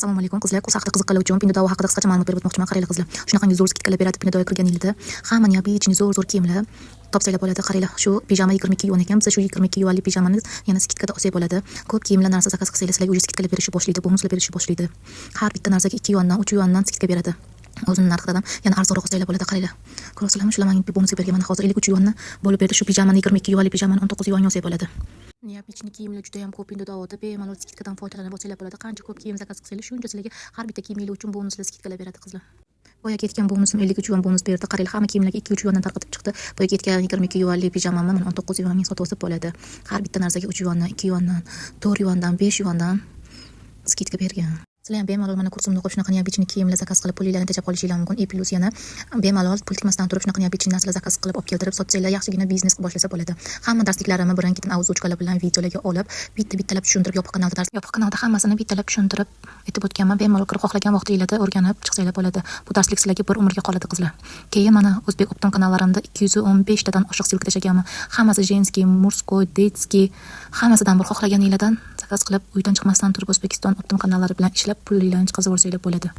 Assalomu alaykum qizlar. Kurs haqida qiziqqanlar uchun Pinduoduo haqida qisqacha ma'lumot berib o'tmoqchiman. Qaranglar qizlar. Shunaqangi zo'r skidkalar beradi Pinduoduo kirgan yilda. Hammani bichini zo'r kiyimlar topsanglar bo'ladi. Qaranglar, shu pijama 22 yuan ekan. Biz shu 22 yuanlik pijamani yana skidkada olsak bo'ladi. Ko'p kiyimlar narsa zakaz qilsanglar sizlarga ujra skidkalar berishni boshlaydi, bonuslar berishni boshlaydi. Har bitta narsaga 2 yuandan, 3 yuandan skidka beradi. O'zini narxidan yana arzonroq olsanglar bo'ladi. Qaranglar. Ko'rasizlarmi? Shular menga bonus bergan. Mana hozir 53 yuanni bo'lib berdi. Shu pijamani 22 yuanlik pijamani 19 yuan olsak bo'ladi. Bichni kiyimlar juda ham ko'p Pinduoduoda bemalol skidkadan foydalanib olsanglar bo'ladi. Qancha ko'p kiyim zakaz qilsanglar, shuncha sizlarga har bitta kiyimlar uchun bonusli skidkalar beradi qizlar. Boya ketgan bonusni 53 yuan bonus berdi. Qaranglar, hamma kiyimlarga 2-3 yuandan tarqatib chiqdi. Boya ketgan 22 yuanlik pijamamni mana 19 yuanga sotib olsa bo'ladi. Har bitta narsaga 3 yuandan, 2 yuandan, 4 yuandan, 5 yuandan skidka bergan. Sizlar ham bemalol mana kursimni o'qib shunaqa bichni kiyimlar zakaz qilib pulinglarni tejab qolishingiz mumkin. Plus yana bemalol pul tikmasdan turib shunaqa bichni narsalar zakaz qilib olib keltirib sotsanglar yaxshigina biznes qilib boshlasa bo'ladi. Hamma darsliklarimni birin-ketin auzuchkalar bilan videolarga olib, bittalab tushuntirib yopiq kanalda hammasini bittalab tushuntirib aytib o'tganman. Bemalol kirib xohlagan vaqtinglarda o'rganib chiqsanglar bo'ladi. Bu darslik sizlarga bir umrga qoladi qizlar. Keyin mana O'zbek Optom kanallarimda 215 tadan oshiq silk tashlaganman. Hammasi jenskiy, murskoy, detskiy, hammasidan bir xohlaganinglardan zakaz qilib uydan chiqmasdan turib O'zbekiston Optom kanallari bilan ishlab pulinglarni chiqazib olsanglar bo'ladi.